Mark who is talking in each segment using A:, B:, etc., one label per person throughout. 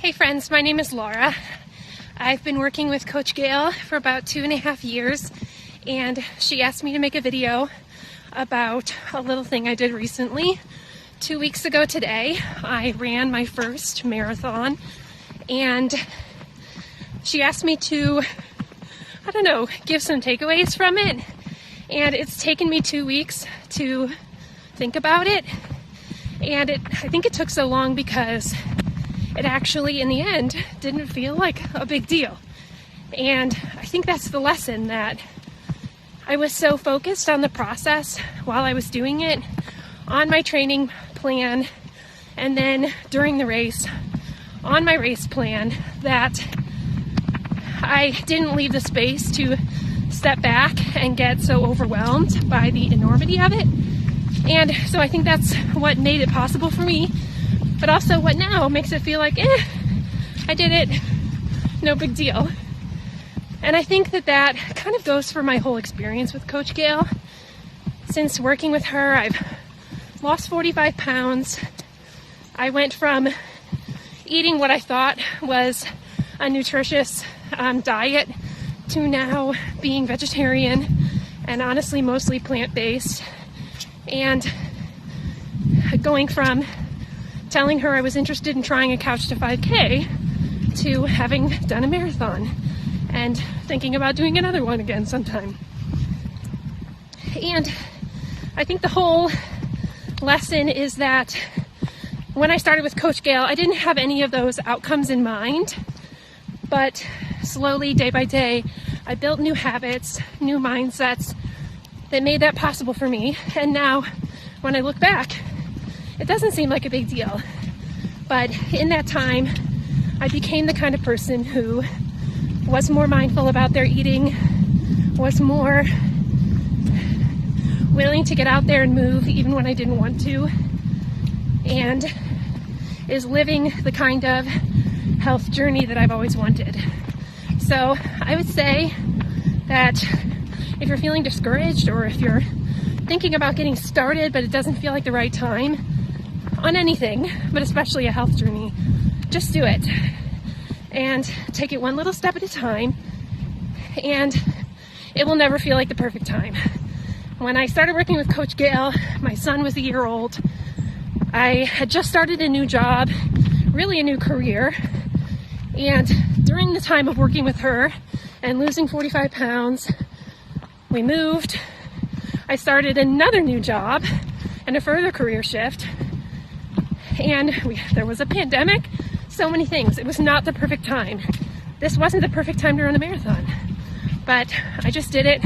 A: Hey friends, my name is Laura. I've been working with Coach Gail for about 2.5 years, and she asked me to make a video about a little thing I did recently. 2 weeks ago today, I ran my first marathon, and she asked me to, give some takeaways from it. And it's taken me 2 weeks to think about it. And I think it took so long because it actually, in the end, didn't feel like a big deal. And I think that's the lesson, that I was so focused on the process while I was doing it, on my training plan, and then during the race, on my race plan, that I didn't leave the space to step back and get so overwhelmed by the enormity of it. And so I think that's what made it possible for me, but also what now makes it feel like, I did it, no big deal. And I think that kind of goes for my whole experience with Coach Gail. Since working with her, I've lost 45 pounds. I went from eating what I thought was a nutritious diet to now being vegetarian and honestly mostly plant-based. And going from telling her I was interested in trying a couch to 5K to having done a marathon and thinking about doing another one again sometime. And I think the whole lesson is that when I started with Coach Gail, I didn't have any of those outcomes in mind, but slowly, day by day, I built new habits, new mindsets that made that possible for me. And now, when I look back, it doesn't seem like a big deal. But in that time, I became the kind of person who was more mindful about their eating, was more willing to get out there and move even when I didn't want to, and is living the kind of health journey that I've always wanted. So I would say that if you're feeling discouraged, or if you're thinking about getting started but it doesn't feel like the right time on anything, but especially a health journey, just do it and take it one little step at a time, and it will never feel like the perfect time. When I started working with Coach Gail, my son was a year old. I had just started a new job, really a new career, and during the time of working with her and losing 45 pounds, we moved. I started another new job and a further career shift, and there was a pandemic, so many things. It was not the perfect time. This wasn't the perfect time to run a marathon, but I just did it,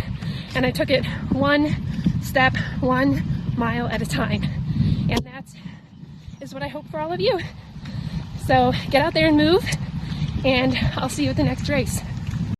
A: and I took it one step, 1 mile at a time. And that is what I hope for all of you. So get out there and move, and I'll see you at the next race.